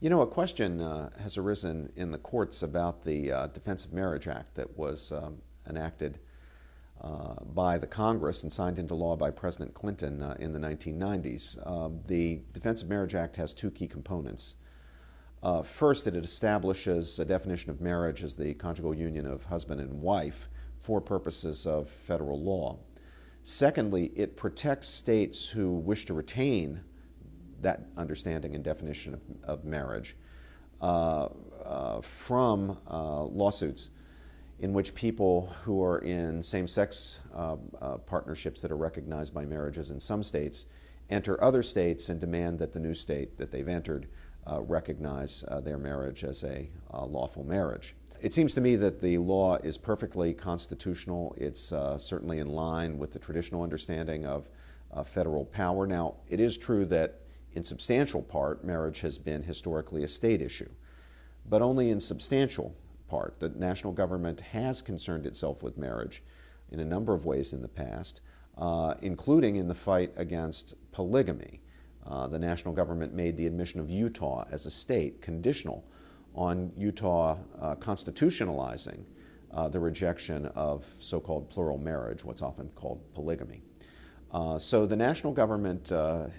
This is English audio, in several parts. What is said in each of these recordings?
You know, a question has arisen in the courts about the Defense of Marriage Act that was enacted by the Congress and signed into law by President Clinton in the 1990s. The Defense of Marriage Act has two key components. First, it establishes a definition of marriage as the conjugal union of husband and wife for purposes of federal law. Secondly, it protects states who wish to retain that understanding and definition of marriage from lawsuits in which people who are in same-sex partnerships that are recognized by marriages in some states enter other states and demand that the new state that they've entered recognize their marriage as a lawful marriage. It seems to me that the law is perfectly constitutional. It's certainly in line with the traditional understanding of federal power. Now, it is true that in substantial part, marriage has been historically a state issue, but only in substantial part. The national government has concerned itself with marriage in a number of ways in the past, including in the fight against polygamy. The national government made the admission of Utah as a state conditional on Utah constitutionalizing the rejection of so-called plural marriage, what's often called polygamy. So the national government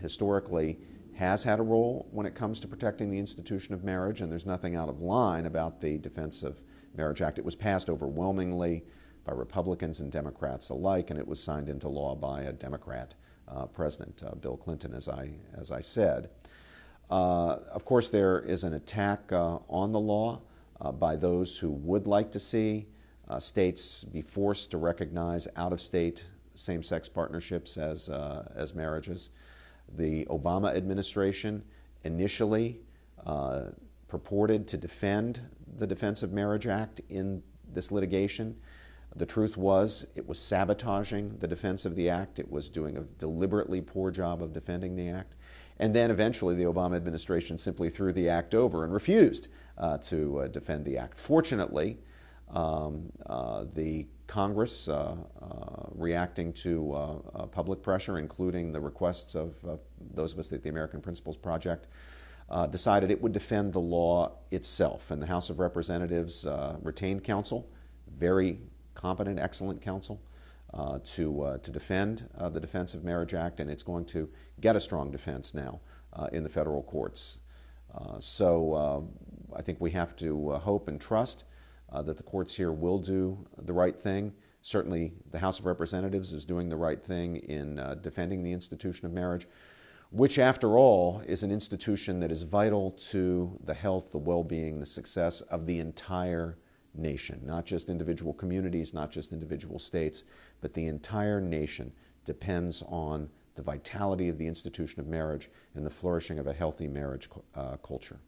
historically has had a role when it comes to protecting the institution of marriage, and there's nothing out of line about the Defense of Marriage Act. It was passed overwhelmingly by Republicans and Democrats alike, and it was signed into law by a Democrat president, Bill Clinton, as I said. Of course, there is an attack on the law by those who would like to see states be forced to recognize out-of-state same-sex partnerships as marriages. The Obama administration initially purported to defend the Defense of Marriage Act in this litigation. The truth was, it was sabotaging the defense of the act. It was doing a deliberately poor job of defending the act. And then eventually the Obama administration simply threw the act over and refused to defend the act. Fortunately, the Congress, reacting to public pressure, including the requests of those of us at the American Principles Project, decided it would defend the law itself. And the House of Representatives retained counsel, very competent, excellent counsel, to defend the Defense of Marriage Act, and it's going to get a strong defense now in the federal courts. So I think we have to hope and trust that the courts here will do the right thing. Certainly the House of Representatives is doing the right thing in defending the institution of marriage, which after all is an institution that is vital to the health, the well-being, the success of the entire nation, not just individual communities, not just individual states, but the entire nation depends on the vitality of the institution of marriage and the flourishing of a healthy marriage culture.